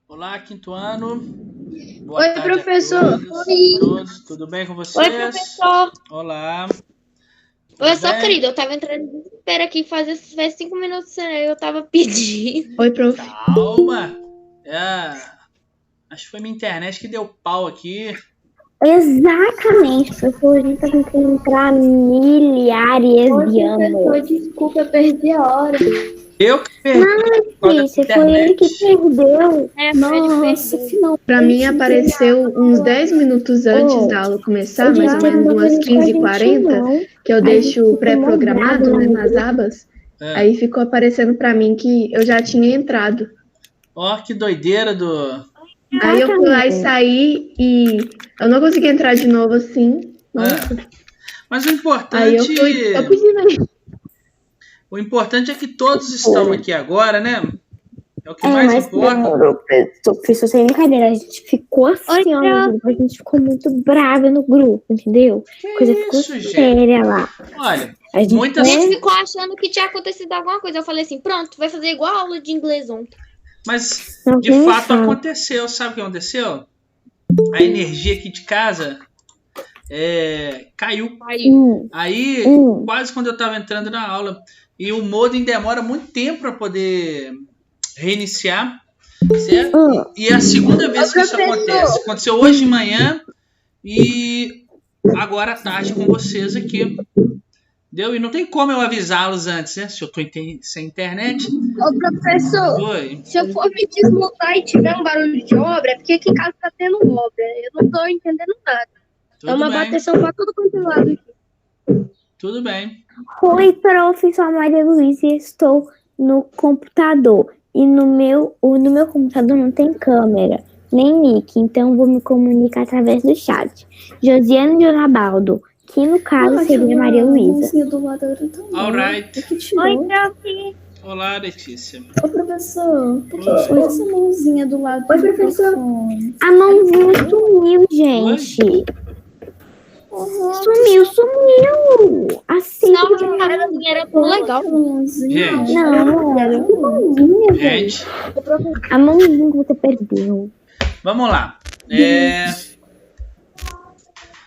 Olá, quinto ano. Boa Oi, tarde professor. a todos. Tudo bem com vocês? Oi, professor. Olá. Professor, bem? querido, eu tava entrando em desespero aqui, faz 5 minutos eu tava pedindo. Oi, prof. Calma. Acho que foi minha internet que deu pau aqui. Exatamente, professor. A gente tá tentando entrar milhares de anos. Professor, desculpa, eu perdi a hora. Eu que perdi. Letícia, foi ele que perdeu. Nossa, final. Pra mim apareceu uns 10 minutos antes da aula começar, mais ou menos umas 15h40, que eu deixo pré-programado, né, nas abas. Aí ficou aparecendo pra mim que eu já tinha entrado. Ó, que doideira do... Aí eu fui lá e saí e eu não consegui entrar de novo assim. Nossa. Mas o importante... Aí eu pedi aí. O importante é que todos estão aqui agora, né? É o que mais mas importa. Professor, sem brincadeira, a gente ficou assim, ó, no grupo, a gente ficou muito brava no grupo, entendeu? A coisa ficou séria lá. Olha, A gente A gente ficou achando que tinha acontecido alguma coisa. Eu falei assim, pronto, vai fazer igual a aula de inglês ontem. Mas, Não, de quem fato, sabe? aconteceu. Sabe o que aconteceu? A energia aqui de casa caiu. Aí, quase quando eu estava entrando na aula. E o modem demora muito tempo para poder reiniciar, certo? E é a segunda vez que isso acontece. Aconteceu hoje de manhã e agora à tarde com vocês aqui. Entendeu? E não tem como eu avisá-los antes, né? Se eu tô sem internet. Ô, professor, Oi. se eu for me desmontar e tiver um barulho de obra, é porque aqui em casa tá tendo obra. Eu não tô entendendo nada. Tudo É uma bem. bateção pra todo quanto é lado aqui. Tudo bem. Oi, professor Maria Luísa, estou no computador. E no meu computador não tem câmera, nem nick, então vou me comunicar através do chat. Josiane Jonabaldo, que no caso seria Maria Luísa. Alright. Oi, prof. Olá, Letícia. Ô, professor, por que tirou essa mãozinha do lado do microfone? A mãozinha sumiu, gente. Sumiu. Assim. Não, cara, era tão legal. Gente, Não, era mãozinha, gente, A mãozinha que você perdeu. vamos lá.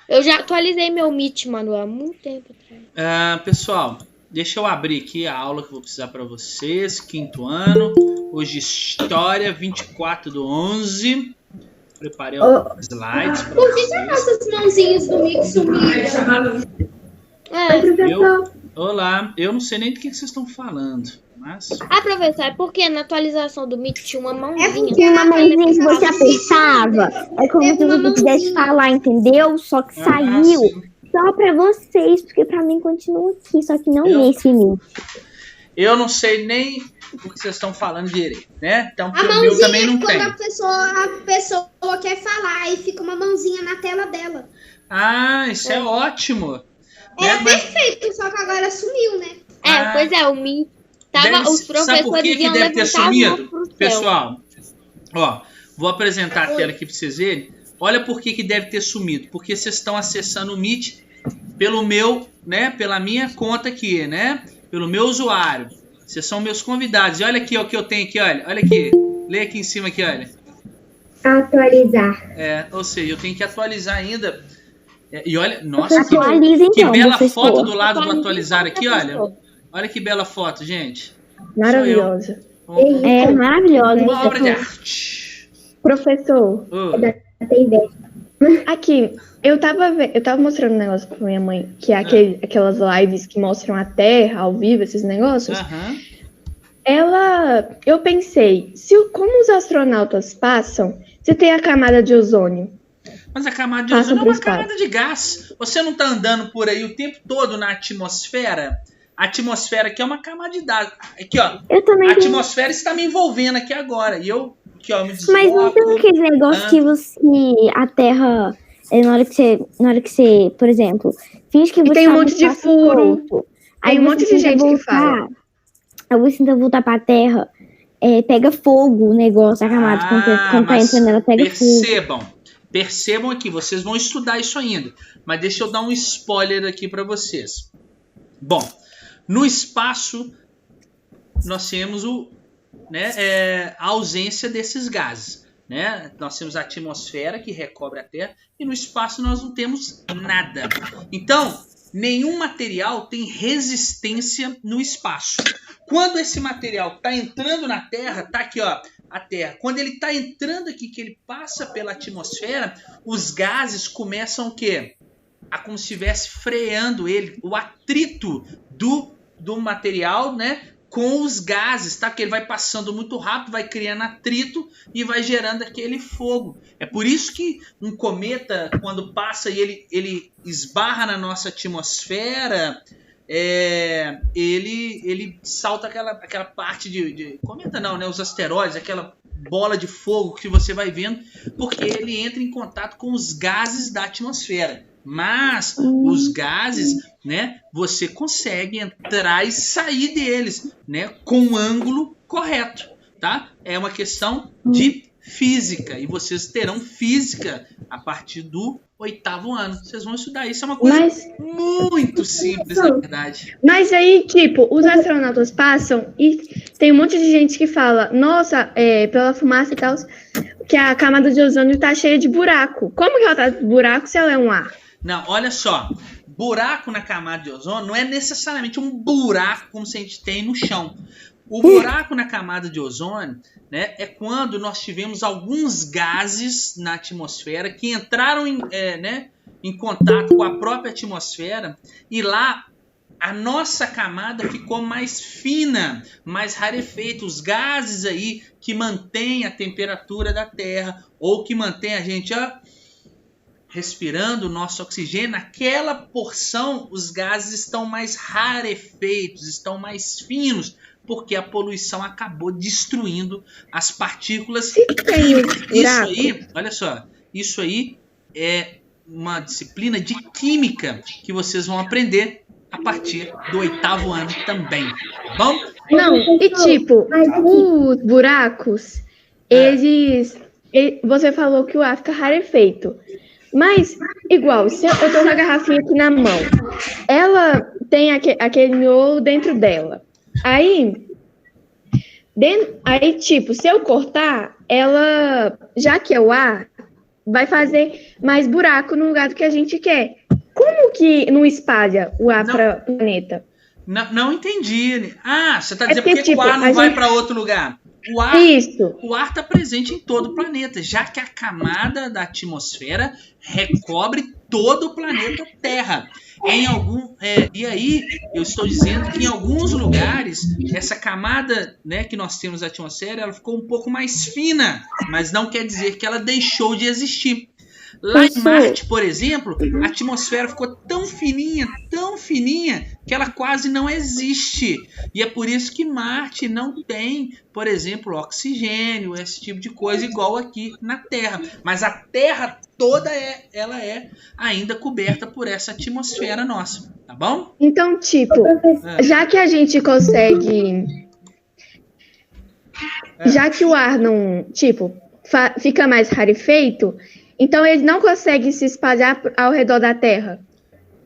Eu já atualizei meu Meet, mano, há muito tempo atrás. Pessoal, deixa eu abrir aqui a aula que eu vou precisar para vocês. Quinto ano. Hoje, História, 24/11. Preparei alguns slides para Por que vocês. nossas mãozinhas do mic sumiram? Olá, eu não sei nem do que vocês estão falando, mas... Professor, é porque na atualização do Meet tinha uma mãozinha. Tinha uma mãozinha que você apertava. É como se você quisesse falar, entendeu? Só que saiu sim. só pra vocês, porque pra mim continua aqui, só que não nesse Meet. Eu não sei nem o que vocês estão falando direito, né? Então, A o meu mãozinha também não é quando tem. a pessoa quer falar e fica uma mãozinha na tela dela. Isso é ótimo. É Né? Mas perfeito, só que agora sumiu, né? Pois é, o Meet os sabe por professores que iam deve ter levantar a mão sumido? pro céu. Pessoal, ó, vou apresentar a tela aqui para vocês verem. Olha por que deve ter sumido. Porque vocês estão acessando o Meet pelo meu, né? Pela minha conta aqui, né? Pelo meu usuário. Vocês são meus convidados. E olha aqui ó, o que eu tenho aqui, olha. Olha aqui. Lê aqui em cima aqui, olha. Atualizar. Ou seja, eu tenho que atualizar ainda. E olha, nossa, que Então, bela professor. foto do lado do atualizar aqui, olha. Olha que bela foto, gente. Maravilhosa. É maravilhosa. Uma obra de arte. Professor, Oh, aqui, eu tava mostrando um negócio pra minha mãe, que é aquelas lives que mostram a Terra ao vivo, esses negócios. aham. Eu pensei, como os astronautas passam, se tem a camada de ozônio. Mas a camada de Passa ozônio é pro uma espaço. camada de gás. Você não tá andando por aí o tempo todo na atmosfera? A atmosfera aqui é uma camada de gás. Aqui, ó. Eu também A tenho. atmosfera está me envolvendo aqui agora. E eu, aqui, ó, me desloco. Mas não tem aquele negócio que a Terra, na hora que você, por exemplo, finge que E você tem um tá no monte de espaço furo. solto. Tem um monte de gente que fala. Aí você tenta voltar pra Terra, pega fogo o negócio, a camada, quando tá mas entrando nela, pega fogo. percebam percebam aqui, vocês vão estudar isso ainda, mas deixa eu dar um spoiler aqui para vocês. Bom, no espaço nós temos a ausência desses gases, né? Nós temos a atmosfera que recobre a Terra e no espaço nós não temos nada. Então, nenhum material tem resistência no espaço. Quando esse material está entrando na Terra, tá aqui, ó, a Terra. Quando ele está entrando aqui, que ele passa pela atmosfera, os gases começam o quê? A como se estivesse freando ele, o atrito do material, né, com os gases, tá? Porque ele vai passando muito rápido, vai criando atrito e vai gerando aquele fogo. É por isso que um cometa, quando passa e ele esbarra na nossa atmosfera, ele salta aquela parte de cometa não, né? Os asteroides, aquela bola de fogo que você vai vendo, porque ele entra em contato com os gases da atmosfera. Mas os gases, né, você consegue entrar e sair deles, né, com o ângulo correto, tá? É uma questão de física e vocês terão física a partir do 8º ano. Vocês vão estudar isso, é uma coisa muito simples, na verdade. Mas aí, tipo, os astronautas passam e tem um monte de gente que fala, nossa, pela fumaça e tal, que a camada de ozônio tá cheia de buraco. Como que ela tá de buraco se ela é um ar? Não, olha só, buraco na camada de ozônio não é necessariamente um buraco como se a gente tem no chão. O buraco na camada de ozônio, né, é quando nós tivemos alguns gases na atmosfera que entraram em contato com a própria atmosfera e lá a nossa camada ficou mais fina, mais rarefeita. Os gases aí que mantêm a temperatura da Terra ou que mantêm a gente respirando o nosso oxigênio, naquela porção os gases estão mais rarefeitos, estão mais finos, porque a poluição acabou destruindo as partículas. Isso aí, olha só, isso aí é uma disciplina de química que vocês vão aprender a partir do 8º ano também, tá bom? Não, e tipo, os buracos, você falou que o ar fica rarefeito. Mas, igual, se eu tô com a garrafinha aqui na mão, ela tem aquele miolo dentro dela. Aí, tipo, se eu cortar, ela, já que é o ar, vai fazer mais buraco no lugar do que a gente quer. Como que não espalha o ar para o planeta? Não entendi. Ah, você está dizendo porque tipo, o ar não vai para outro lugar? O ar está presente em todo o planeta, já que a camada da atmosfera recobre todo o planeta Terra. E aí, eu estou dizendo que em alguns lugares, essa camada, né, que nós temos da atmosfera, ela ficou um pouco mais fina, mas não quer dizer que ela deixou de existir. Lá em Marte, por exemplo, a atmosfera ficou tão fininha, que ela quase não existe. E é por isso que Marte não tem, por exemplo, oxigênio, esse tipo de coisa, igual aqui na Terra. Mas a Terra toda ela é ainda coberta por essa atmosfera nossa, tá bom? Então, tipo, já que a gente consegue... Já que o ar não, tipo, fica mais rarefeito... Então, ele não consegue se espalhar ao redor da Terra?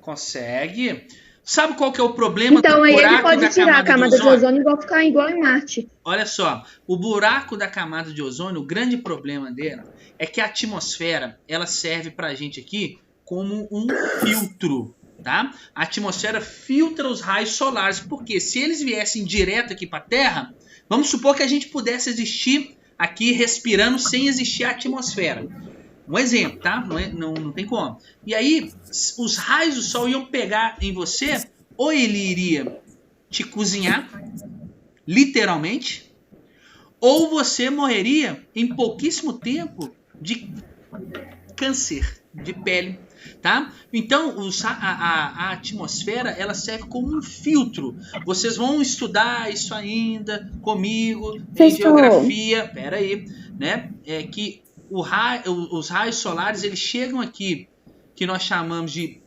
Consegue. Sabe qual que é o problema do buraco da camada de ozônio? Então, ele pode tirar a camada de ozônio e ficar igual em Marte. Olha só, o buraco da camada de ozônio, o grande problema dele é que a atmosfera, ela serve pra gente aqui como um filtro, tá? A atmosfera filtra os raios solares, porque se eles viessem direto aqui pra Terra, vamos supor que a gente pudesse existir aqui respirando sem existir a atmosfera. Um exemplo, tá? Não tem como. E aí, os raios do sol iam pegar em você, ou ele iria te cozinhar, literalmente, ou você morreria em pouquíssimo tempo de câncer de pele, tá? Então, a atmosfera, ela serve como um filtro. Vocês vão estudar isso ainda comigo, em geografia. Pera aí, né? É que os raios solares, eles chegam aqui, que nós chamamos de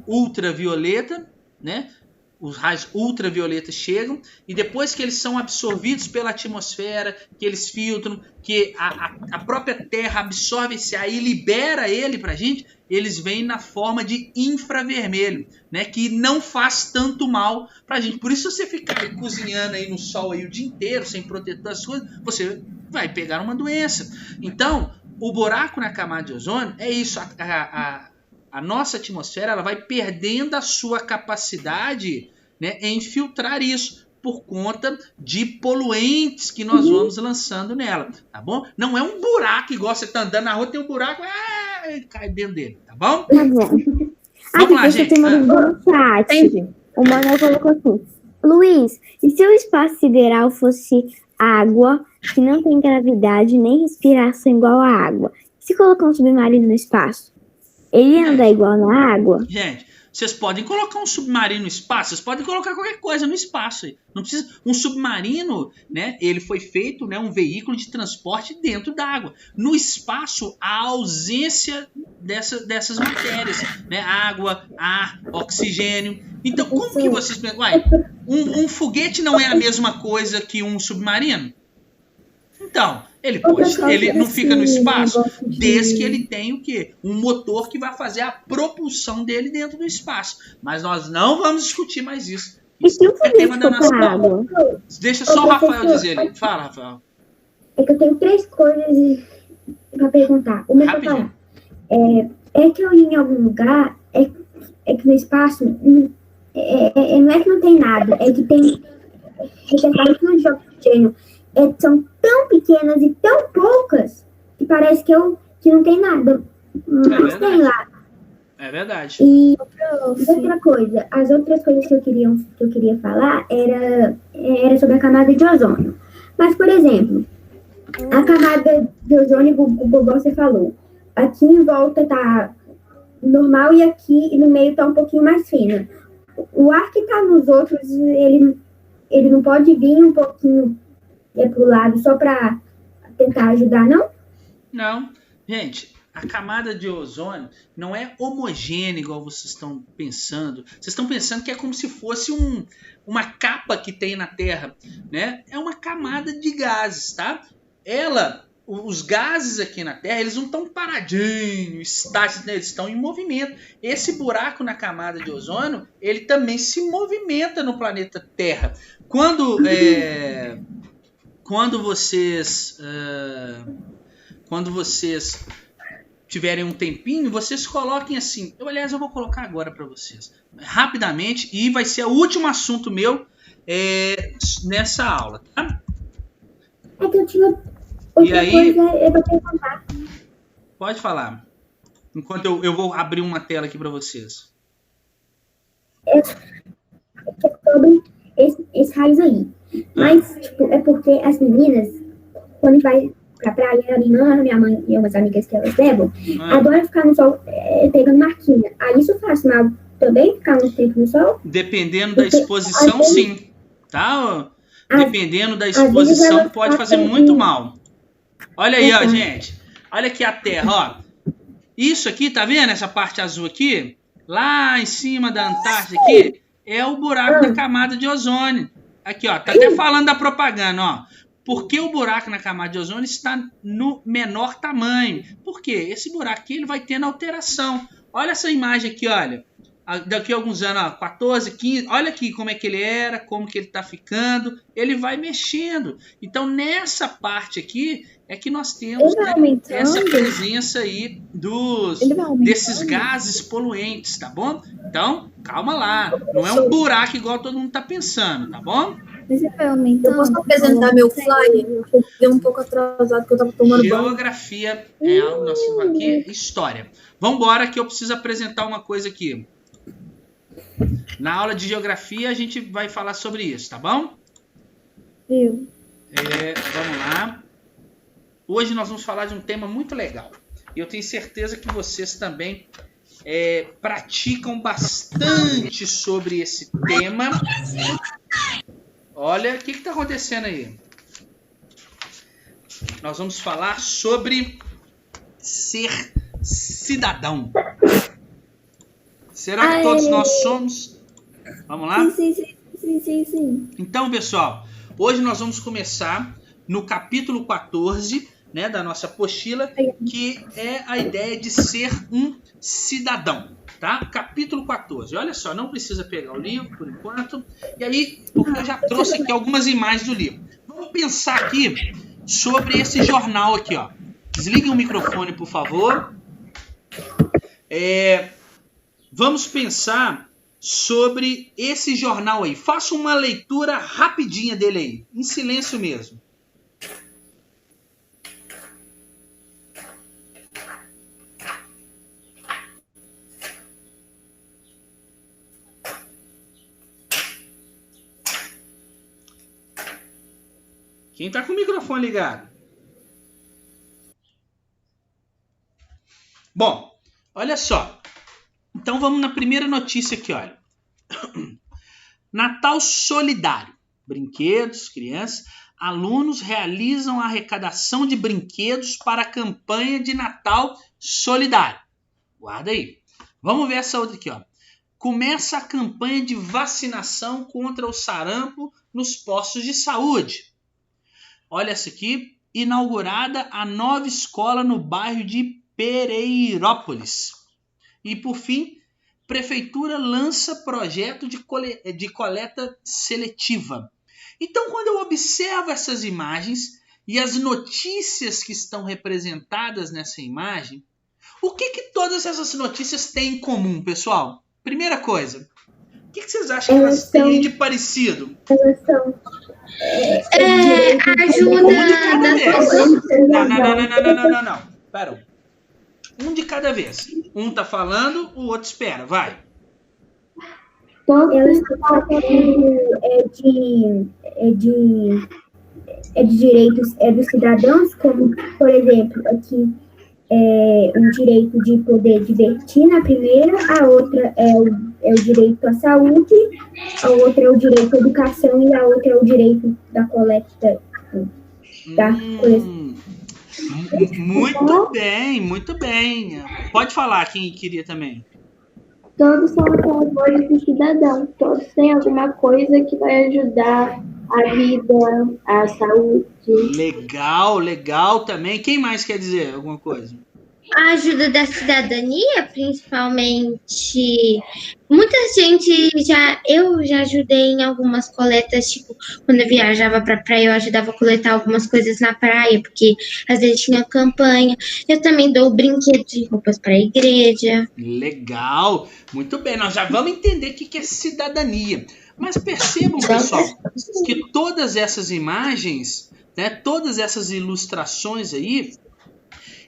ultravioleta, né? os raios ultravioletas chegam, e depois que eles são absorvidos pela atmosfera, que eles filtram, que a própria Terra absorve esse ar e libera ele pra gente, eles vêm na forma de infravermelho, né, que não faz tanto mal pra gente. Por isso, se você ficar cozinhando aí no sol aí o dia inteiro, sem protetor das coisas, você vai pegar uma doença. Então, o buraco na camada de ozônio é isso, a nossa atmosfera ela vai perdendo a sua capacidade, né, em filtrar isso por conta de poluentes que nós vamos lançando nela, tá bom? Não é um buraco igual você tá andando na rua, tem um buraco, cai dentro dele, tá bom? Vamos lá, gente. O Manuel colocou assim: Luiz, e se o espaço sideral fosse água, que não tem gravidade nem respiração igual a água? Se colocar um submarino no espaço, ele anda igual na água? Gente, vocês podem colocar um submarino no espaço, vocês podem colocar qualquer coisa no espaço. Não precisa. Um submarino, né? Ele foi feito, né, um veículo de transporte dentro da água. No espaço, a ausência dessas matérias, né? Água, ar, oxigênio. Então, como que vocês pensam? Um foguete não é a mesma coisa que um submarino? Então, ele não fica no espaço desde que ele tem o quê? Um motor que vai fazer a propulsão dele dentro do espaço. Mas nós não vamos discutir mais isso. Isso é tema da nossa aula. Deixa só o Rafael dizer ali. Fala, Rafael. É que eu tenho 3 coisas para perguntar. Uma é falar. É que eu li em algum lugar, é que no espaço não é que não tem nada, é que tem moléculas de oxigênio são tão pequenas e tão poucas que parece que não tem nada. Mas tem lá. É verdade. E outra coisa, as outras coisas que eu queria falar era sobre a camada de ozônio. Mas, por exemplo, a camada de ozônio, igual você falou, aqui em volta tá normal e aqui no meio tá um pouquinho mais fino. O ar que tá nos outros, ele não pode vir um pouquinho pro lado só para tentar ajudar, não? Não. Gente, a camada de ozônio não é homogênea igual vocês estão pensando. Vocês estão pensando que é como se fosse uma capa que tem na Terra, né? É uma camada de gases, tá? Os gases aqui na Terra, eles não estão paradinhos, estáticos, né? Eles estão em movimento. Esse buraco na camada de ozônio, ele também se movimenta no planeta Terra. Quando vocês tiverem um tempinho, vocês coloquem assim. Aliás, eu vou colocar agora para vocês, rapidamente, e vai ser o último assunto meu nessa aula, tá? É que eu tinha outra coisa para perguntar. Pode falar. Enquanto eu vou abrir uma tela aqui para vocês. É sobre esses raios aí. Mas, tipo, é porque as meninas, quando a gente vai pra praia, minha mãe e umas amigas que elas levam, adoram ficar no sol pegando marquinha. Aí isso faz mal também, ficar muito tempo no sol? Dependendo da exposição, sim. Tá? Dependendo da exposição, pode fazer muito mal. Olha aí, ó, gente. Olha aqui a Terra, ó. Isso aqui, tá vendo essa parte azul aqui? Lá em cima da Antártida aqui, é o buraco da camada de ozônio. Aqui, ó, tá até falando da propaganda, ó. Por que o buraco na camada de ozônio está no menor tamanho? Por quê? Esse buraco aqui ele vai tendo alteração. Olha essa imagem aqui, olha. Daqui a alguns anos, ó, 14, 15, olha aqui como é que ele era, como que ele tá ficando. Ele vai mexendo. Então, nessa parte aqui é que nós temos, né, essa presença aí desses gases poluentes, tá bom? Então, calma lá. Não é um buraco igual todo mundo tá pensando, tá bom? Eu posso apresentar meu flyer? Eu cheguei um pouco atrasado porque eu tava tomando banho. Geografia é o nosso aqui, história. Vamos embora que eu preciso apresentar uma coisa aqui. Na aula de geografia a gente vai falar sobre isso, tá bom? Vamos lá. Hoje nós vamos falar de um tema muito legal. E eu tenho certeza que vocês também praticam bastante sobre esse tema. Olha, o que está acontecendo aí? Nós vamos falar sobre ser cidadão. Será que todos nós somos? Vamos lá? Sim. Então, pessoal, hoje nós vamos começar no capítulo 14, né, da nossa apostila, que é a ideia de ser um cidadão, tá? Capítulo 14. Olha só, não precisa pegar o livro por enquanto. E aí, porque eu já trouxe aqui algumas imagens do livro. Vamos pensar aqui sobre esse jornal aqui, ó. Desliguem o microfone, por favor. Vamos pensar sobre esse jornal aí. Faça uma leitura rapidinha dele aí, em silêncio mesmo. Quem tá com o microfone ligado? Bom, olha só. Então vamos na primeira notícia aqui, olha. Natal solidário. Brinquedos, crianças. Alunos realizam a arrecadação de brinquedos para a campanha de Natal solidário. Guarda aí. Vamos ver essa outra aqui, ó. Começa a campanha de vacinação contra o sarampo nos postos de saúde. Olha essa aqui. Inaugurada a nova escola no bairro de Pereirópolis. E, por fim, Prefeitura lança projeto de coleta seletiva. Então, quando eu observo essas imagens e as notícias que estão representadas nessa imagem, o que todas essas notícias têm em comum, pessoal? Primeira coisa, o que vocês acham que elas têm de parecido? Elas são... ajuda... Não. Pera. Um de cada vez. Um tá falando, o outro espera. Vai. Elas estão falando de direitos dos cidadãos, como, por exemplo, aqui um direito de poder divertir na primeira, a outra é o direito à saúde, a outra é o direito à educação e a outra é o direito da coleta da coleção. Muito bem. Pode falar quem queria também. Todos são a favor do cidadão. Todos têm alguma coisa que vai ajudar a vida, a saúde. Legal também. Quem mais quer dizer alguma coisa? A ajuda da cidadania, principalmente. Muita gente eu já ajudei em algumas coletas, tipo, quando eu viajava pra praia, eu ajudava a coletar algumas coisas na praia, porque às vezes tinha campanha. Eu também dou brinquedos e roupas pra igreja. Legal, muito bem. Nós já vamos entender o que é cidadania. Mas percebam, pessoal, que todas essas imagens, né, todas essas ilustrações aí,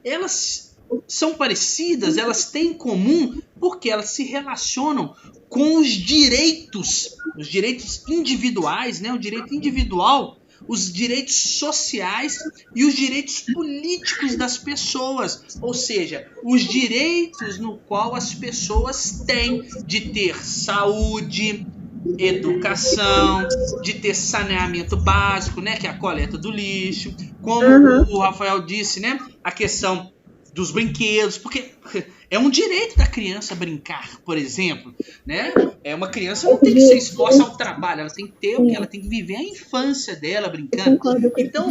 elas são parecidas, elas têm em comum porque elas se relacionam com os direitos individuais, né? O direito individual, os direitos sociais e os direitos políticos das pessoas, ou seja, os direitos no qual as pessoas têm de ter saúde, educação, de ter saneamento básico, né? Que é a coleta do lixo, como o Rafael disse, né? A questão dos brinquedos, porque é um direito da criança brincar, por exemplo, né? Uma criança não tem que ser exposta ao trabalho, ela tem que ter o que? Ela tem que viver a infância dela brincando. Então,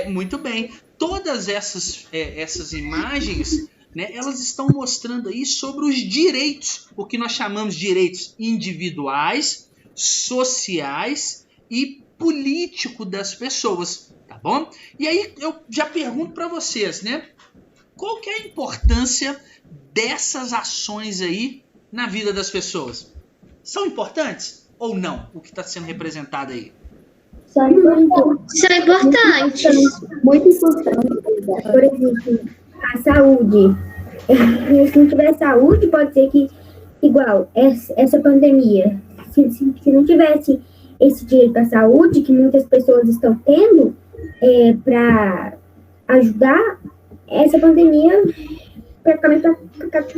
muito bem. Todas essas imagens, né? Elas estão mostrando aí sobre os direitos, o que nós chamamos de direitos individuais, sociais e políticos das pessoas, tá bom? E aí eu já pergunto para vocês, né? Qual que é a importância dessas ações aí na vida das pessoas? São importantes ou não, o que está sendo representado aí? São importantes. Muito importantes. Por exemplo, a saúde. Se não tiver saúde, pode ser que, igual, essa pandemia, se não tivesse esse direito à saúde, que muitas pessoas estão tendo para ajudar, essa pandemia praticamente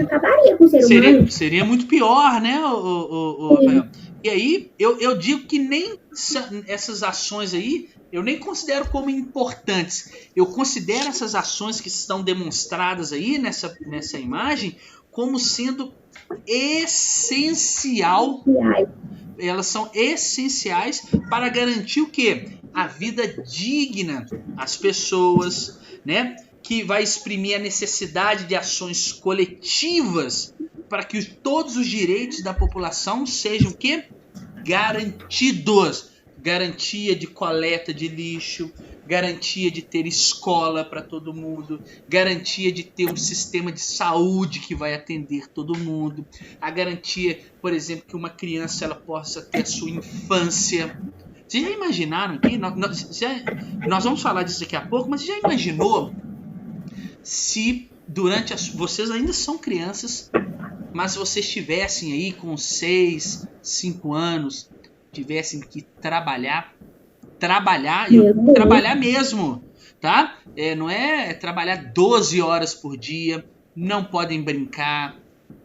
acabaria com o ser humano. Seria muito pior, né, Rafael? E aí, eu digo que nem essas ações aí, eu nem considero como importantes. Eu considero essas ações que estão demonstradas aí nessa imagem como sendo essencial. Elas são essenciais para garantir o quê? A vida digna às pessoas, né? Que vai exprimir a necessidade de ações coletivas para que todos os direitos da população sejam o quê? Garantidos. Garantia de coleta de lixo, garantia de ter escola para todo mundo, garantia de ter um sistema de saúde que vai atender todo mundo, a garantia, por exemplo, que uma criança ela possa ter a sua infância. Vocês já imaginaram aqui? Nós vamos falar disso daqui a pouco, mas você já imaginou se durante vocês ainda são crianças, mas vocês estivessem aí com 6, 5 anos, tivessem que trabalhar mesmo, tá? Não é trabalhar 12 horas por dia, não podem brincar,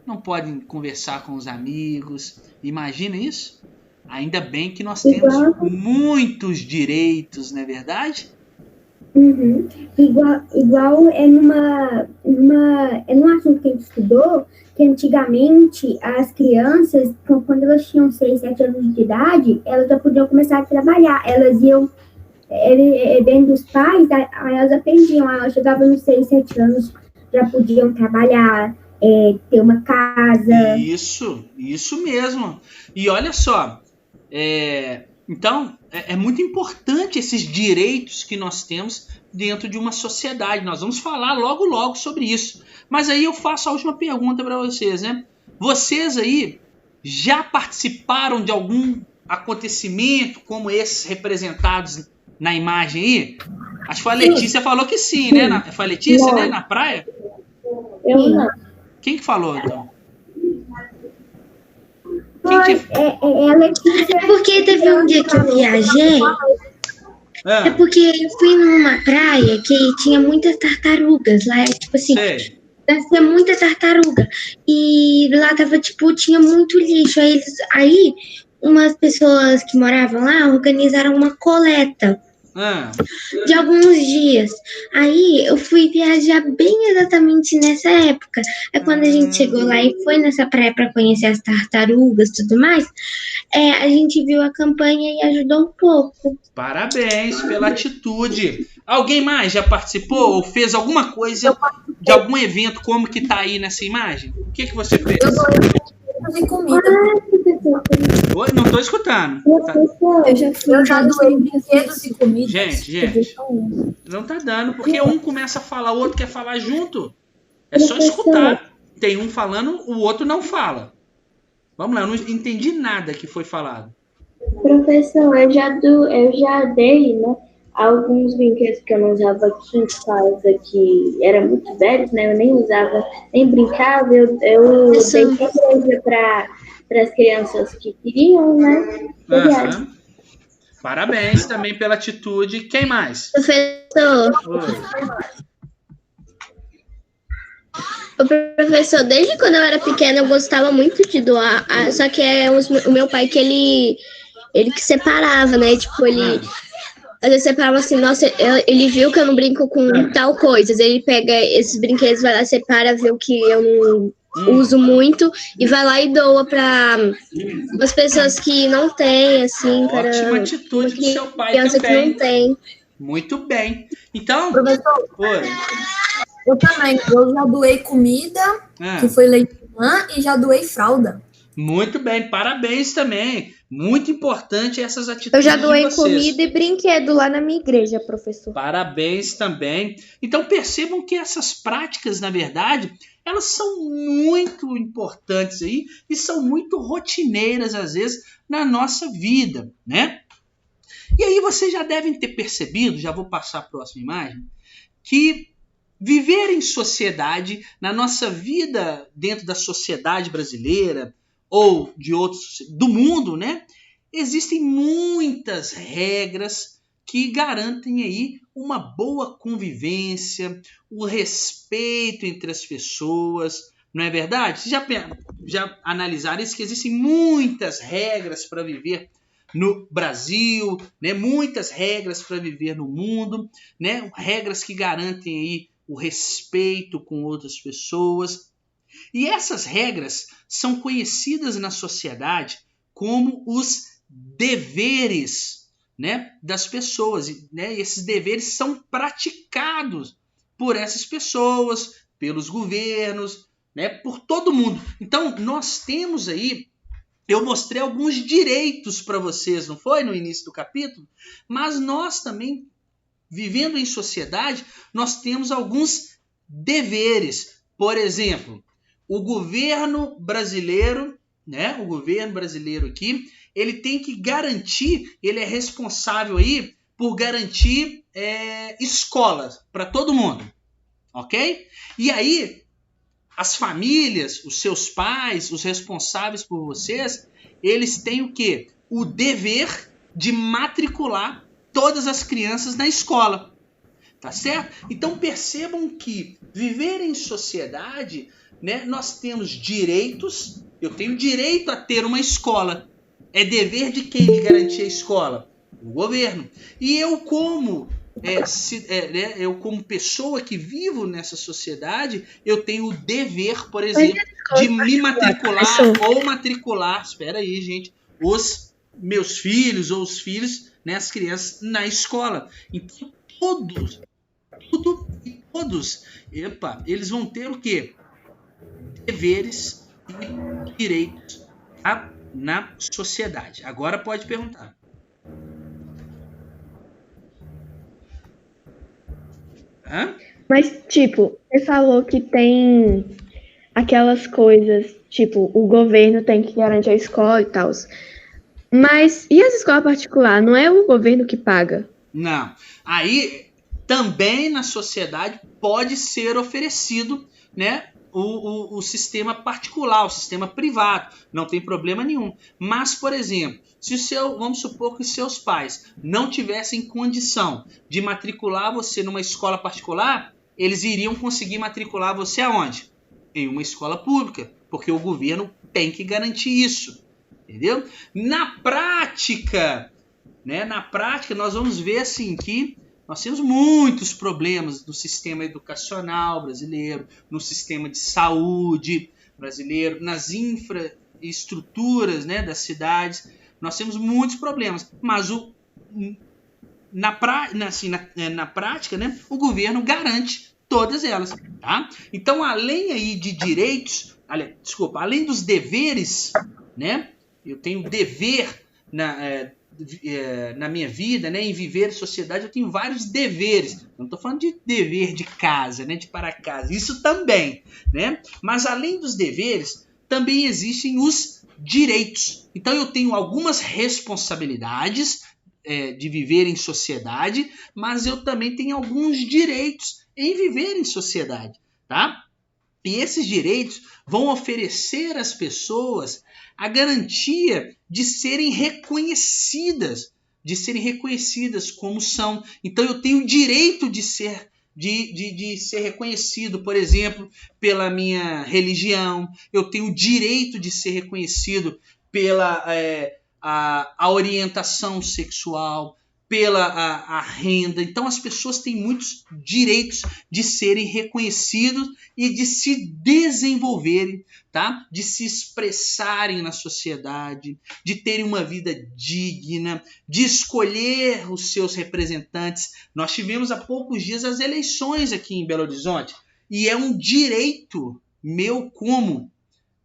não podem conversar com os amigos. Imagina isso? Ainda bem que nós temos muitos direitos, não é verdade? Uhum. Igual é num assunto que a gente estudou, que antigamente as crianças, quando elas tinham 6, 7 anos de idade, elas já podiam começar a trabalhar. Elas iam bem dos pais, aí elas aprendiam. Elas chegavam nos 6, 7 anos, já podiam trabalhar, ter uma casa. Isso mesmo. E olha só, então é muito importante esses direitos que nós temos dentro de uma sociedade. Nós vamos falar logo sobre isso. Mas aí eu faço a última pergunta para vocês, né? Vocês aí já participaram de algum acontecimento como esses representados na imagem aí? Acho que foi a Letícia falou que sim, né? Foi a Letícia, né? Na praia? Eu não. Quem que falou, então? É a Letícia. É porque teve um dia que eu viajei. É porque eu fui numa praia que tinha muitas tartarugas lá, tipo assim, deve ter muita tartaruga. E lá tava, tipo, tinha muito lixo. Aí umas pessoas que moravam lá organizaram uma coleta de alguns dias. Aí eu fui viajar bem exatamente nessa época. Aí quando a gente chegou lá e foi nessa praia para conhecer as tartarugas e tudo mais, a gente viu a campanha e ajudou um pouco. Parabéns pela atitude. Alguém mais já participou ou fez alguma coisa de algum evento como que tá aí nessa imagem? O que você fez? Fazer comida. Oi, não tô escutando. Eu já doei brinquedos e comida. Gente, não tá dando, porque um começa a falar, o outro quer falar junto. É só escutar. Tem um falando, o outro não fala. Vamos lá, eu não entendi nada que foi falado. Professor, eu já dei, né, alguns brinquedos que eu não usava aqui em casa, que eram muito velhos, né? Eu nem usava, nem brincava. Eu dei coisa para as crianças que queriam, né? Parabéns também pela atitude. Quem mais? Professor. O professor, desde quando eu era pequena, eu gostava muito de doar. Só que o meu pai que ele que separava, né? Tipo, ele às vezes separava assim, nossa, ele viu que eu não brinco com tal coisa. Ele pega esses brinquedos, vai lá, separa, vê o que eu não uso muito e vai lá e doa para as pessoas que não têm, assim, para ótima atitude do seu pai criança também. Que não tem. Muito bem. Então, professor, eu também. Eu já doei comida, que foi leite de irmã, e já doei fralda. Muito bem, parabéns também. Muito importante essas atitudes. Eu já doei comida e brinquedo lá na minha igreja, professor. Parabéns também. Então percebam que essas práticas, na verdade, elas são muito importantes aí e são muito rotineiras, às vezes, na nossa vida, né? E aí vocês já devem ter percebido, já vou passar a próxima imagem, que viver em sociedade, na nossa vida dentro da sociedade brasileira ou de outros, do mundo, né? Existem muitas regras que garantem aí uma boa convivência, o respeito entre as pessoas, não é verdade? Vocês já analisaram isso, que existem muitas regras para viver no Brasil, né? Muitas regras para viver no mundo, né? Regras que garantem aí o respeito com outras pessoas. E essas regras são conhecidas na sociedade como os deveres, né, das pessoas. Né? Esses deveres são praticados por essas pessoas, pelos governos, né, por todo mundo. Então, nós temos aí, eu mostrei alguns direitos para vocês, não foi? No início do capítulo. Mas nós também, vivendo em sociedade, nós temos alguns deveres. Por exemplo, o governo brasileiro, né, o governo brasileiro aqui, ele tem que garantir, ele é responsável aí por garantir escolas para todo mundo, ok? E aí, as famílias, os seus pais, os responsáveis por vocês, eles têm o quê? O dever de matricular todas as crianças na escola, tá certo? Então percebam que viver em sociedade, né, nós temos direitos, eu tenho direito a ter uma escola. É dever de quem me garantir a escola? O governo. E eu como pessoa que vivo nessa sociedade, eu tenho o dever, por exemplo, de me matricular ou matricular, espera aí, gente, os meus filhos ou os filhos, né, as crianças na escola. Então todos, eles vão ter o quê? Deveres e direitos, tá? Na sociedade. Agora pode perguntar. Hã? Mas, tipo, você falou que tem aquelas coisas, tipo, o governo tem que garantir a escola e tal. Mas e as escolas particulares? Não é o governo que paga? Não. Aí, também na sociedade pode ser oferecido, né, o sistema particular, o sistema privado, não tem problema nenhum. Mas, por exemplo, vamos supor que seus pais não tivessem condição de matricular você numa escola particular, eles iriam conseguir matricular você aonde? Em uma escola pública, porque o governo tem que garantir isso, entendeu? Na prática, né, nós vamos ver assim que nós temos muitos problemas no sistema educacional brasileiro, no sistema de saúde brasileiro, nas infraestruturas, né, das cidades. Nós temos muitos problemas, mas na prática, né, o governo garante todas elas. Tá? Então, além aí de direitos, além dos deveres, né, eu tenho dever na minha vida, né, em viver em sociedade, eu tenho vários deveres. Não estou falando de dever de casa, né, de para casa, isso também, né? Mas além dos deveres, também existem os direitos. Então eu tenho algumas responsabilidades de viver em sociedade, mas eu também tenho alguns direitos em viver em sociedade, tá? E esses direitos vão oferecer às pessoas a garantia de serem reconhecidas como são. Então eu tenho o direito de ser reconhecido, por exemplo, pela minha religião. Eu tenho o direito de ser reconhecido pela a orientação sexual, pela a renda. Então as pessoas têm muitos direitos de serem reconhecidos e de se desenvolverem, tá? De se expressarem na sociedade, de terem uma vida digna, de escolher os seus representantes. Nós tivemos há poucos dias as eleições aqui em Belo Horizonte e é um direito meu como,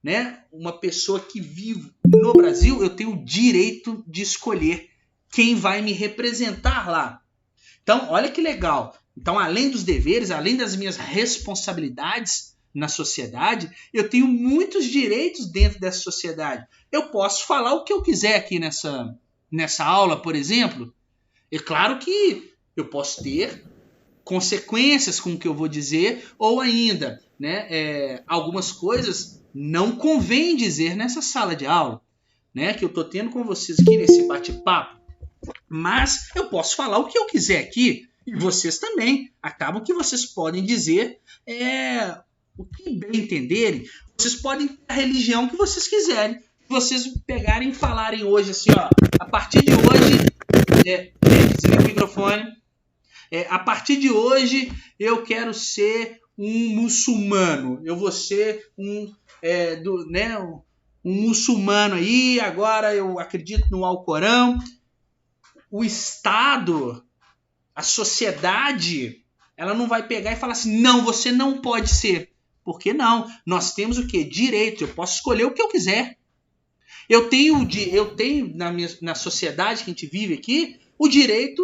né, uma pessoa que vive no Brasil, eu tenho o direito de escolher quem vai me representar lá. Então, olha que legal. Então, além dos deveres, além das minhas responsabilidades na sociedade, eu tenho muitos direitos dentro dessa sociedade. Eu posso falar o que eu quiser aqui nessa aula, por exemplo. É claro que eu posso ter consequências com o que eu vou dizer, ou ainda, né, algumas coisas não convém dizer nessa sala de aula, né, que eu estou tendo com vocês aqui nesse bate-papo. Mas eu posso falar o que eu quiser aqui, e vocês também. Acabam que vocês podem dizer o que bem entenderem. Vocês podem ter a religião que vocês quiserem. Vocês pegarem e falarem hoje assim, ó, a partir de hoje, desliga o microfone. A partir de hoje eu quero ser um muçulmano, eu vou ser um muçulmano aí, agora eu acredito no Alcorão. O Estado, a sociedade, ela não vai pegar e falar assim, não, você não pode ser. Por que não? Nós temos o quê? Direito, eu posso escolher o que eu quiser. Eu tenho na sociedade que a gente vive aqui, o direito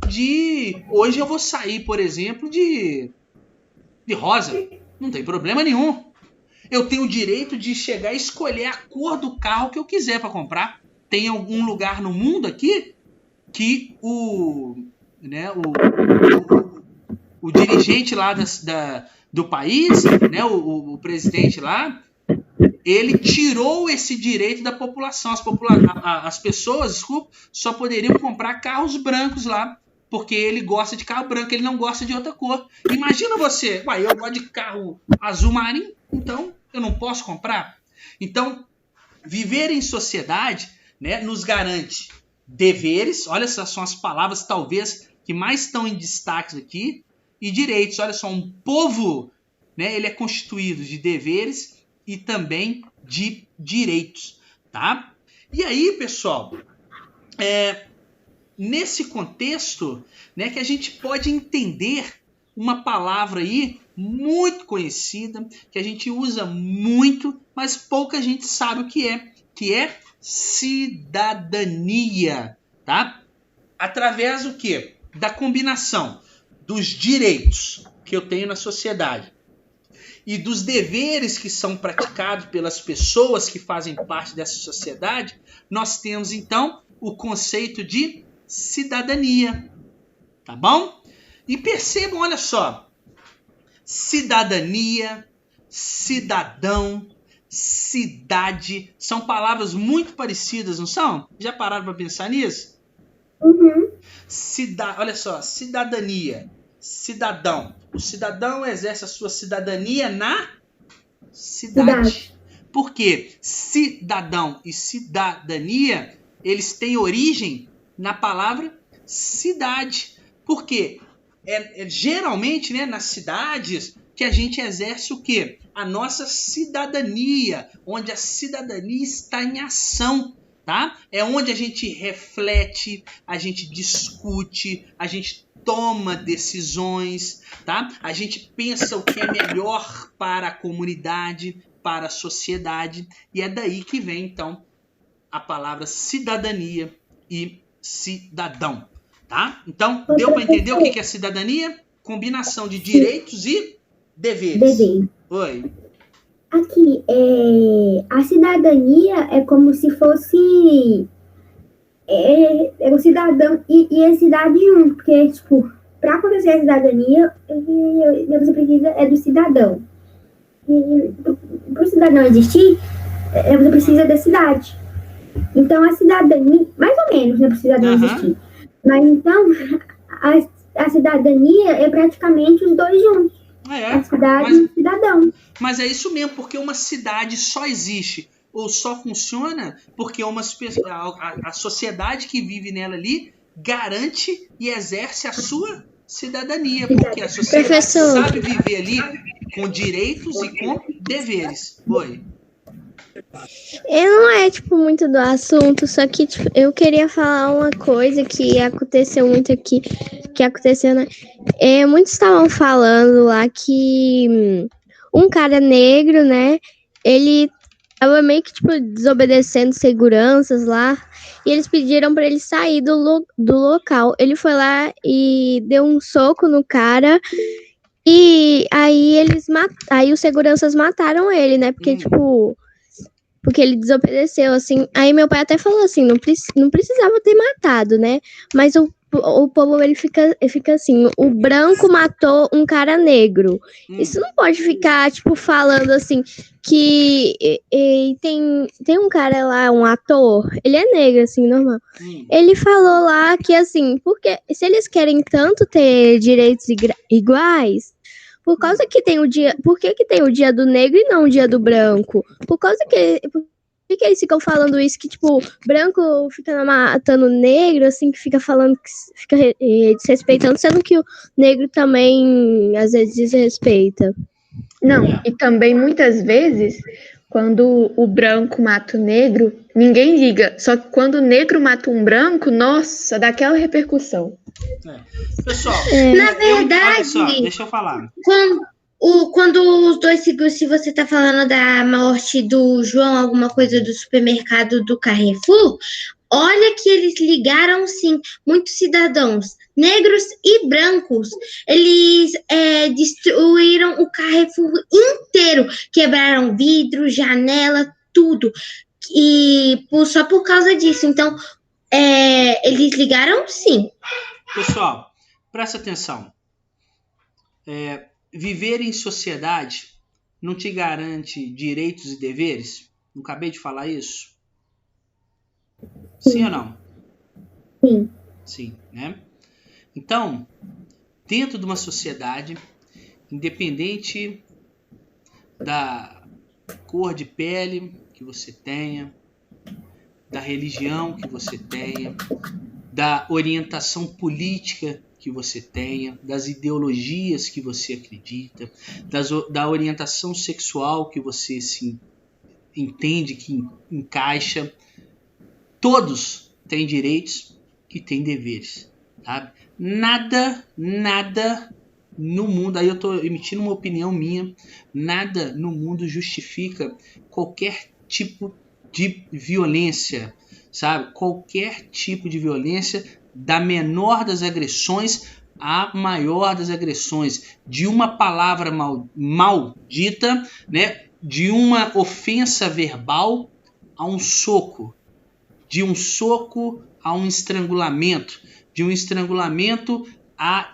de... Hoje eu vou sair, por exemplo, de rosa. Não tem problema nenhum. Eu tenho o direito de chegar e escolher a cor do carro que eu quiser para comprar. Tem algum lugar no mundo aqui que o dirigente lá do país, né, o presidente lá, ele tirou esse direito da população. As pessoas, desculpa, só poderiam comprar carros brancos lá, porque ele gosta de carro branco, ele não gosta de outra cor. Imagina você, eu gosto de carro azul marinho, então eu não posso comprar. Então, viver em sociedade, né, nos garante deveres, olha, essas são as palavras talvez que mais estão em destaque aqui, e direitos. Olha só, um povo, né, ele é constituído de deveres e também de direitos, tá? E aí, pessoal, nesse contexto, né, que a gente pode entender uma palavra aí muito conhecida, que a gente usa muito, mas pouca gente sabe o que é cidadania, tá? Através do quê? Da combinação dos direitos que eu tenho na sociedade e dos deveres que são praticados pelas pessoas que fazem parte dessa sociedade, nós temos então o conceito de cidadania, tá bom? E percebam, olha só, cidadania, cidadão, cidade, são palavras muito parecidas, não são? Já pararam para pensar nisso? Uhum. Olha só, cidadania, cidadão. O cidadão exerce a sua cidadania na cidade. Por quê? Cidadão e cidadania, eles têm origem na palavra cidade. Por quê? Geralmente, né, nas cidades que a gente exerce o quê? A nossa cidadania, onde a cidadania está em ação, tá? É onde a gente reflete, a gente discute, a gente toma decisões, tá? A gente pensa o que é melhor para a comunidade, para a sociedade, e é daí que vem, então, a palavra cidadania e cidadão, tá? Então, deu para entender o que é cidadania? Combinação de direitos e deveres. Oi. Aqui, a cidadania é como se fosse o cidadão e a cidade junto, porque, tipo, para acontecer a cidadania, você precisa do cidadão. E para o cidadão existir, você precisa da cidade. Então, a cidadania, mais ou menos, né, para o cidadão existir. Mas, então, a cidadania é praticamente os dois juntos. A cidade e o cidadão. Mas é isso mesmo, porque uma cidade só existe ou só funciona porque a sociedade que vive nela ali garante e exerce a sua cidadania. Porque a sociedade sabe viver ali com direitos e com deveres. Oi. Não é, muito do assunto, só que eu queria falar uma coisa que aconteceu muito aqui, que aconteceu, né? Muitos estavam falando lá que um cara negro, né, ele tava meio que, desobedecendo seguranças lá, e eles pediram pra ele sair do local. Ele foi lá e deu um soco no cara, e aí aí os seguranças mataram ele, né, porque, porque ele desobedeceu, assim. Aí meu pai até falou assim, não precisava ter matado, né? Mas o povo, ele fica assim, o branco matou um cara negro. Isso não pode ficar, falando assim, que tem um cara lá, um ator, ele é negro, assim, normal. Ele falou lá que, assim, porque se eles querem tanto ter direitos iguais, por causa que tem o dia... Por que tem o dia do negro e não o dia do branco? Por causa que que eles ficam falando isso, que, tipo, branco fica matando negro, assim, que fica falando que fica desrespeitando, sendo que o negro também, às vezes, desrespeita. Não, e também, muitas vezes, quando o branco mata o negro, ninguém liga. Só que quando o negro mata um branco, nossa, dá aquela repercussão. Pessoal, na verdade, olha só, deixa eu falar. Quando os dois seguros, se você tá falando da morte do João, alguma coisa do supermercado do Carrefour, olha que eles ligaram, sim, muitos cidadãos, negros e brancos. Eles destruíram o Carrefour inteiro, quebraram vidro, janela, tudo. E só por causa disso. Então, eles ligaram, sim. Pessoal, presta atenção. Viver em sociedade não te garante direitos e deveres? Não acabei de falar isso? Sim ou não? Sim. Sim, né? Então, dentro de uma sociedade, independente da cor de pele que você tenha, da religião que você tenha, da orientação política que você tenha, das ideologias que você acredita, da orientação sexual que você se entende que encaixa, todos têm direitos e têm deveres, sabe? Nada no mundo, aí eu estou emitindo uma opinião minha, nada no mundo justifica qualquer tipo de violência, sabe? Qualquer tipo de violência, da menor das agressões à maior das agressões, de uma palavra maldita, né? De uma ofensa verbal a um soco, de um soco a um estrangulamento, de um estrangulamento à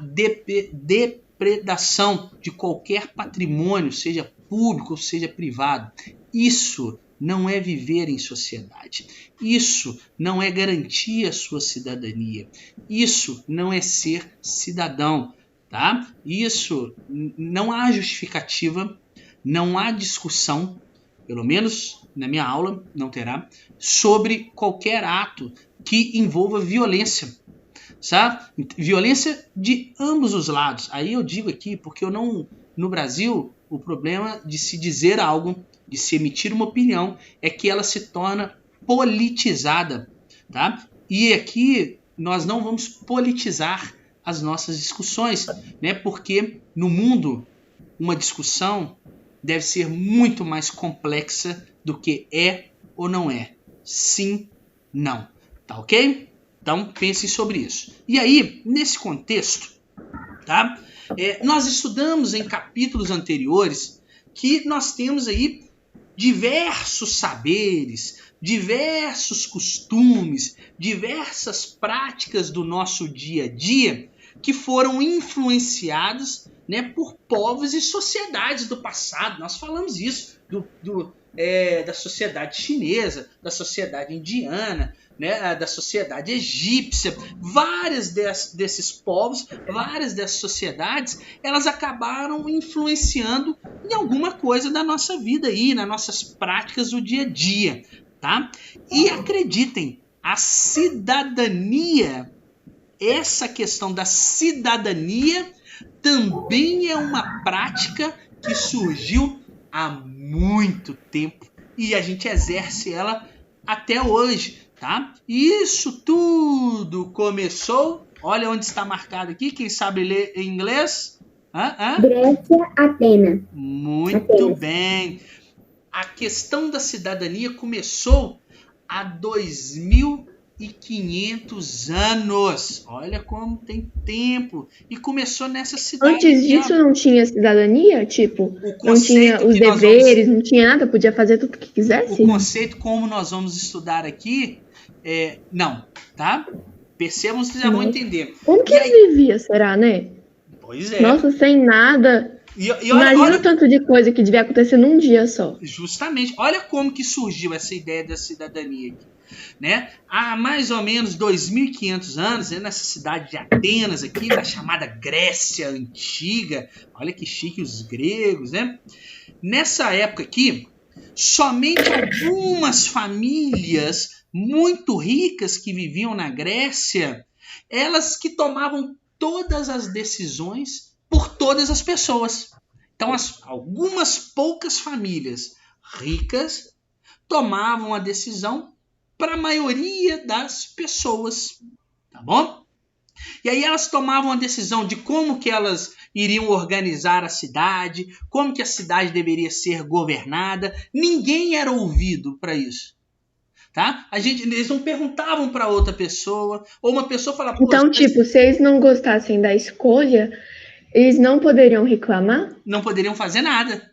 depredação de qualquer patrimônio, seja público ou seja privado. Isso não é viver em sociedade. Isso não é garantir a sua cidadania. Isso não é ser cidadão, tá? Isso não há justificativa, não há discussão, pelo menos na minha aula não terá, sobre qualquer ato que envolva violência, sabe? Violência de ambos os lados. Aí eu digo aqui porque eu não, no Brasil, o problema de se dizer algo, de se emitir uma opinião, é que ela se torna politizada, tá? E aqui nós não vamos politizar as nossas discussões, né? Porque no mundo uma discussão deve ser muito mais complexa do que é ou não é. Sim, não. Tá ok? Então pensem sobre isso. E aí, nesse contexto, tá? Nós estudamos em capítulos anteriores que nós temos aí diversos saberes, diversos costumes, diversas práticas do nosso dia a dia que foram influenciados, né, por povos e sociedades do passado. Nós falamos isso da sociedade chinesa, da sociedade indiana, né, da sociedade egípcia. Várias desses povos, várias dessas sociedades, elas acabaram influenciando em alguma coisa da nossa vida aí, nas nossas práticas do dia a dia, tá? E acreditem, a cidadania, essa questão da cidadania também é uma prática que surgiu há muito tempo e a gente exerce ela até hoje, tá? Isso tudo começou, olha onde está marcado aqui, quem sabe ler em inglês? Grécia, Atenas. Muito bem. A questão da cidadania começou há 2.500 anos. Olha como tem tempo. E começou nessa cidade. Antes disso não tinha cidadania? Tipo, não tinha os deveres, não tinha nada, podia fazer tudo o que quisesse? O conceito, como nós vamos estudar aqui, não, tá? Percebam, vocês já vão entender. Como que eles viviam, será, né? Pois é. Nossa, sem nada. Imagina o tanto de coisa que devia acontecer num dia só. Justamente. Olha como que surgiu essa ideia da cidadania aqui, né? Há mais ou menos 2.500 anos, nessa cidade de Atenas aqui, da chamada Grécia Antiga. Olha que chique os gregos, né? Nessa época aqui, somente algumas famílias muito ricas que viviam na Grécia, elas que tomavam todas as decisões por todas as pessoas. Então, algumas poucas famílias ricas tomavam a decisão para a maioria das pessoas, tá bom? E aí elas tomavam a decisão de como que elas iriam organizar a cidade, como que a cidade deveria ser governada. Ninguém era ouvido para isso. Tá? Eles não perguntavam para outra pessoa, ou uma pessoa falava... Então, tipo, se eles não gostassem da escolha, eles não poderiam reclamar? Não poderiam fazer nada.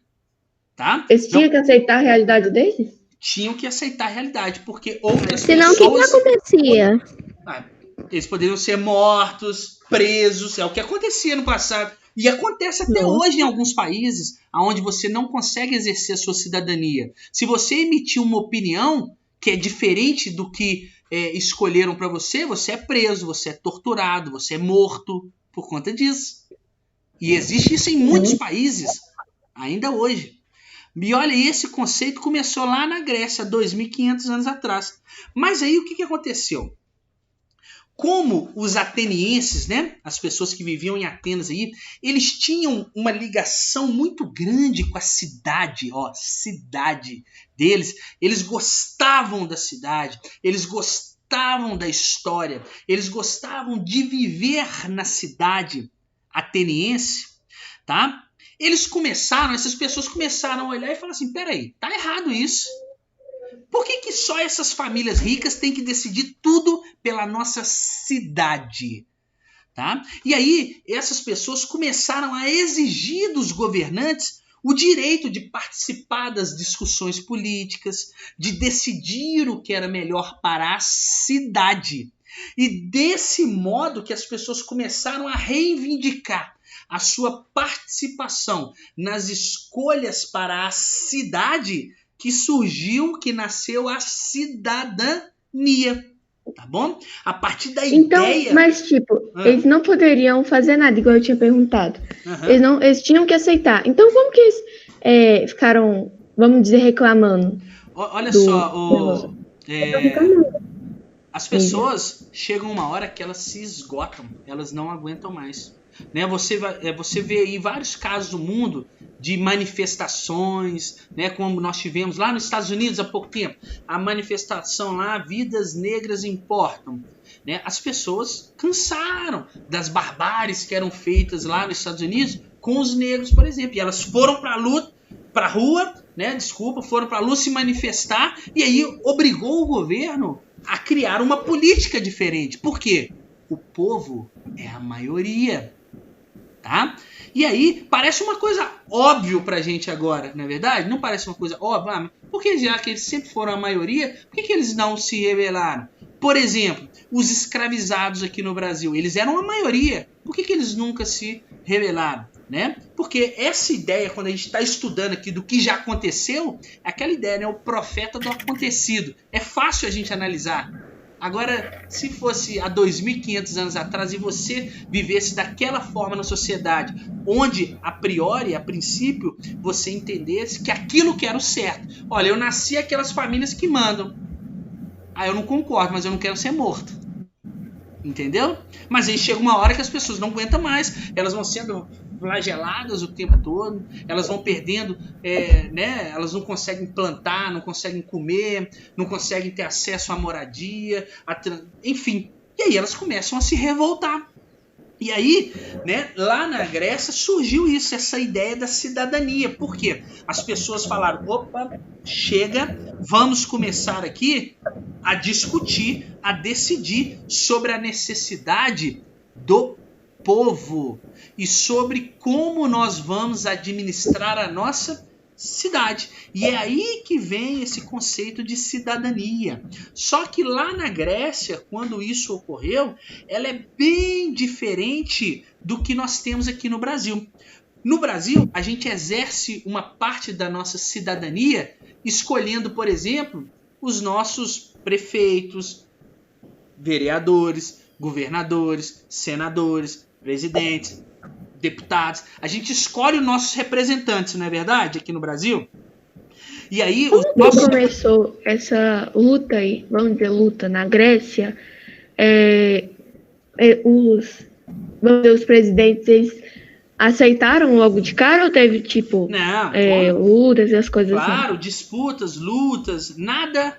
Tá? Eles tinham que aceitar a realidade deles? Tinham que aceitar a realidade, porque outras Senão, pessoas... o que acontecia? Eles poderiam ser mortos, presos, é o que acontecia no passado. E acontece até hoje em alguns países, onde você não consegue exercer a sua cidadania. Se você emitir uma opinião que é diferente do que escolheram para você, você é preso, você é torturado, você é morto por conta disso. E existe isso em muitos países, ainda hoje. E olha, esse conceito começou lá na Grécia, 2.500 anos atrás. Mas aí o que aconteceu? Como os atenienses, né, as pessoas que viviam em Atenas aí, eles tinham uma ligação muito grande com a cidade, cidade deles. Eles gostavam da cidade, eles gostavam da história, eles gostavam de viver na cidade ateniense, tá? Essas pessoas começaram a olhar e falaram assim, peraí, tá errado isso. Por que só essas famílias ricas têm que decidir tudo pela nossa cidade? Tá? E aí, essas pessoas começaram a exigir dos governantes o direito de participar das discussões políticas, de decidir o que era melhor para a cidade. E desse modo que as pessoas começaram a reivindicar a sua participação nas escolhas para a cidade, que nasceu a cidadania, tá bom? A partir da ideia... Mas tipo, eles não poderiam fazer nada, igual eu tinha perguntado. Eles tinham que aceitar. Então como que eles ficaram, vamos dizer, reclamando? Olha só, as pessoas chegam uma hora que elas se esgotam, elas não aguentam mais. Né? Você vê aí vários casos do mundo de manifestações, né? Como nós tivemos lá nos Estados Unidos há pouco tempo, a manifestação lá, Vidas Negras Importam. Né? As pessoas cansaram das barbáries que eram feitas lá nos Estados Unidos com os negros, por exemplo, e elas foram para a rua, né? Foram para a rua se manifestar, e aí obrigou o governo a criar uma política diferente. Por quê? O povo é a maioria. Tá? E aí, parece uma coisa óbvia pra gente agora, não é verdade? Não parece uma coisa óbvia? Porque já que eles sempre foram a maioria, por que eles não se rebelaram? Por exemplo, os escravizados aqui no Brasil, eles eram a maioria. Por que eles nunca se rebelaram? Né? Porque essa ideia, quando a gente está estudando aqui do que já aconteceu, é aquela ideia, né? O profeta do acontecido. É fácil a gente analisar. Agora, se fosse há 2.500 anos atrás e você vivesse daquela forma na sociedade, onde a priori, a princípio, você entendesse que aquilo que era o certo. Olha, eu nasci aquelas famílias que mandam. Eu não concordo, mas eu não quero ser morto. Entendeu? Mas aí chega uma hora que as pessoas não aguentam mais, elas vão sendo flageladas o tempo todo, elas vão perdendo, né? Elas não conseguem plantar, não conseguem comer, não conseguem ter acesso à moradia, enfim. E aí elas começam a se revoltar. E aí, né, lá na Grécia surgiu isso, essa ideia da cidadania. Por quê? As pessoas falaram, opa, chega, vamos começar aqui a discutir, a decidir sobre a necessidade do povo e sobre como nós vamos administrar a nossa cidade. E é aí que vem esse conceito de cidadania. Só que lá na Grécia, quando isso ocorreu, ela é bem diferente do que nós temos aqui no Brasil. No Brasil, a gente exerce uma parte da nossa cidadania escolhendo, por exemplo, os nossos prefeitos, vereadores, governadores, senadores, presidentes, deputados. A gente escolhe os nossos representantes, não é verdade? Aqui no Brasil. E aí... Quando começou essa luta aí, vamos dizer, luta na Grécia, os presidentes, eles aceitaram logo de cara ou teve, tipo, lutas e as coisas assim? Claro, disputas, lutas, nada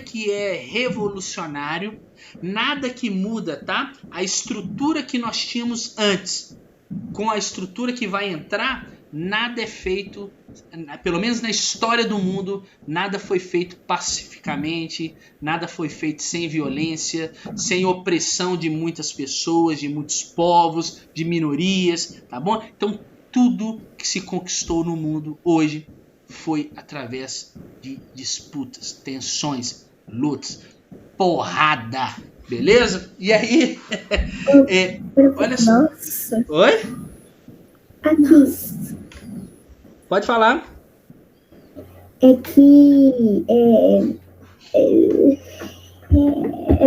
que é revolucionário, nada que muda, tá? A estrutura que nós tínhamos antes, com a estrutura que vai entrar, nada é feito, pelo menos na história do mundo, nada foi feito pacificamente, nada foi feito sem violência, sem opressão de muitas pessoas, de muitos povos, de minorias, tá bom? Então, tudo que se conquistou no mundo hoje foi através de disputas, tensões, lutas, porrada, beleza? E aí, olha só. Nossa. Oi? Aqui. Pode falar. É que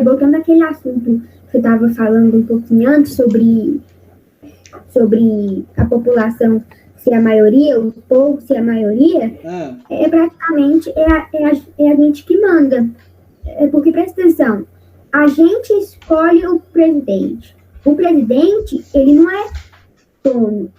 voltando àquele assunto que eu estava falando um pouquinho antes sobre a população ser a maioria, o povo ser a maioria, praticamente a gente que manda. Porque, presta atenção, a gente escolhe o presidente. O presidente, ele não é dono,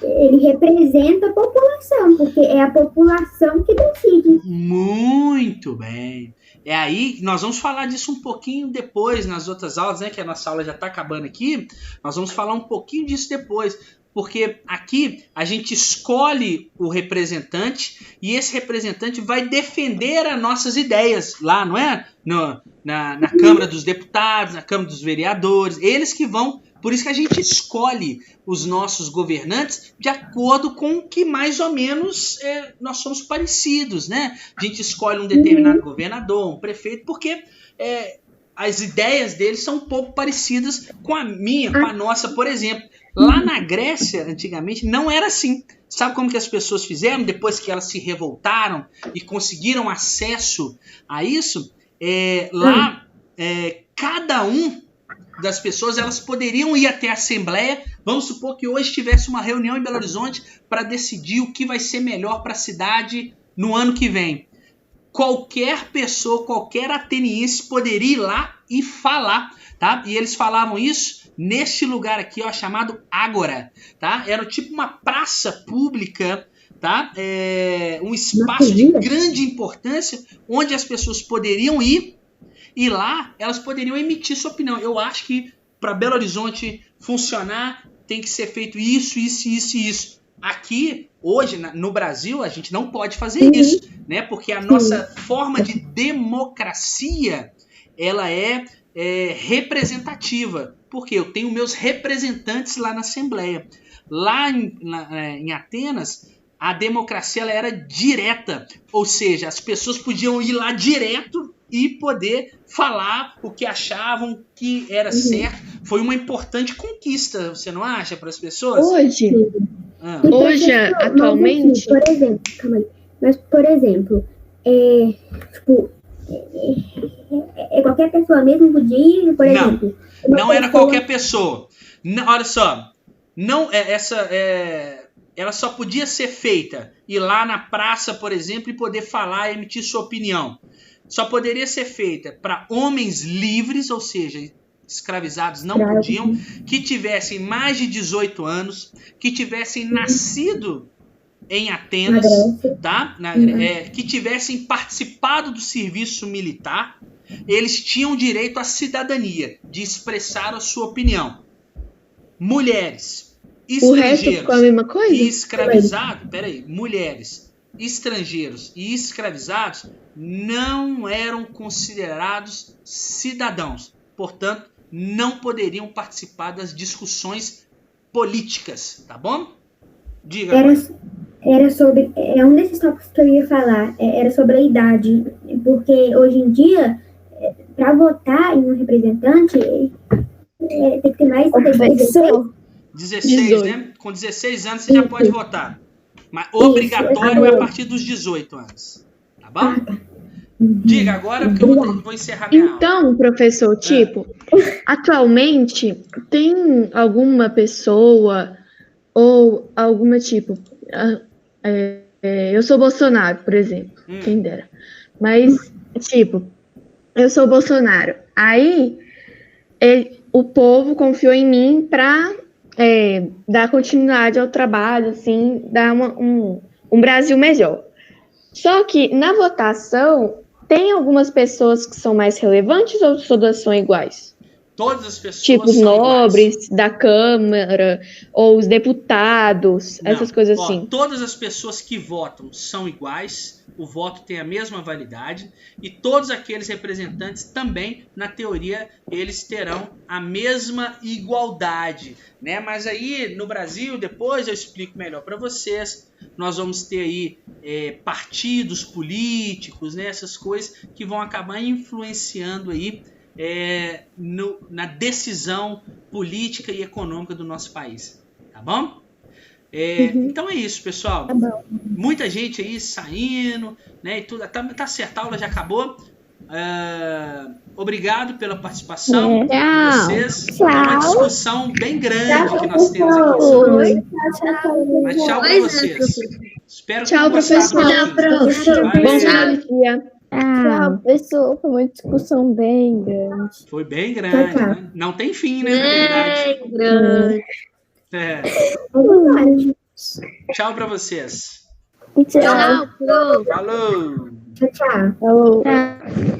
ele representa a população, porque é a população que decide. Muito bem. É aí, nós vamos falar disso um pouquinho depois, nas outras aulas, né? Que a nossa aula já está acabando aqui. Nós vamos falar um pouquinho disso depois. Porque aqui a gente escolhe o representante e esse representante vai defender as nossas ideias lá, não é? Na Câmara dos Deputados, na Câmara dos Vereadores. Eles que vão... Por isso que a gente escolhe os nossos governantes de acordo com o que mais ou menos nós somos parecidos, né? A gente escolhe um determinado governador, um prefeito, porque as ideias deles são um pouco parecidas com a minha, com a nossa, por exemplo. Lá na Grécia, antigamente, não era assim. Sabe como que as pessoas fizeram depois que elas se revoltaram e conseguiram acesso a isso? Lá, cada um das pessoas, elas poderiam ir até a Assembleia. Vamos supor que hoje tivesse uma reunião em Belo Horizonte para decidir o que vai ser melhor para a cidade no ano que vem. Qualquer pessoa, qualquer ateniense poderia ir lá e falar, tá? E eles falavam isso neste lugar aqui, ó, chamado Ágora, tá? Era tipo uma praça pública, tá? Um espaço de grande importância onde as pessoas poderiam ir e lá elas poderiam emitir sua opinião. Eu acho que para Belo Horizonte funcionar tem que ser feito isso, isso, isso e isso. Aqui, hoje, no Brasil, a gente não pode fazer isso, né? Porque a nossa forma de democracia, ela é representativa. Porque eu tenho meus representantes lá na Assembleia. Lá em Atenas, a democracia ela era direta. Ou seja, as pessoas podiam ir lá direto e poder falar o que achavam que era certo. Foi uma importante conquista, você não acha, para as pessoas? Hoje, atualmente... Por exemplo, calma aí. Mas, por exemplo, qualquer pessoa mesmo podia ir, por exemplo... Não era qualquer pessoa. Não, olha só, ela só podia ser feita ir lá na praça, por exemplo, e poder falar e emitir sua opinião. Só poderia ser feita para homens livres, ou seja, escravizados não podiam, que tivessem mais de 18 anos, que tivessem nascido em Atenas, tá? Que tivessem participado do serviço militar. Eles tinham direito à cidadania, de expressar a sua opinião. Mulheres, estrangeiros a mesma coisa? e escravizados, mulheres, estrangeiros e escravizados não eram considerados cidadãos. Portanto, não poderiam participar das discussões políticas, tá bom? Diga. Era sobre... um desses tópicos que eu ia falar. Era sobre a idade. Porque hoje em dia, para votar em um representante, tem que ter mais de 16, né? Com 16 anos você já pode votar. Mas obrigatório é a partir dos 18 anos. Tá bom? Diga agora, porque eu vou encerrar minha aula. Então, professor, atualmente, tem alguma pessoa ou alguma eu sou Bolsonaro, por exemplo, quem dera. Mas, tipo, eu sou Bolsonaro. Aí, o povo confiou em mim para dar continuidade ao trabalho, assim, dar um Brasil melhor. Só que, na votação, tem algumas pessoas que são mais relevantes ou todas são iguais? Todas as pessoas tipo os são nobres iguais. da Câmara, ou os deputados, Não. essas coisas assim. Todas as pessoas que votam são iguais, o voto tem a mesma validade, e todos aqueles representantes também, na teoria, eles terão a mesma igualdade, né? Mas aí, no Brasil, depois eu explico melhor para vocês, nós vamos ter aí partidos políticos, né? Essas coisas que vão acabar influenciando aí na decisão política e econômica do nosso país, tá bom? Então é isso, pessoal. Tá bom. Muita gente aí saindo, né? E tudo, tá certo, a aula já acabou. Obrigado pela participação de vocês. Tchau. É uma discussão bem grande que nós temos aqui sobre. Mas tchau para vocês. Espero que tchau, professor. Tchau, professor. Bom dia. Tchau, pessoal. Foi uma discussão bem grande. Foi bem grande, né? Não tem fim, né? Na verdade. Bem grande. Tchau para vocês. Tchau. Tchau, Falou. Tchau. Falou. Tchau.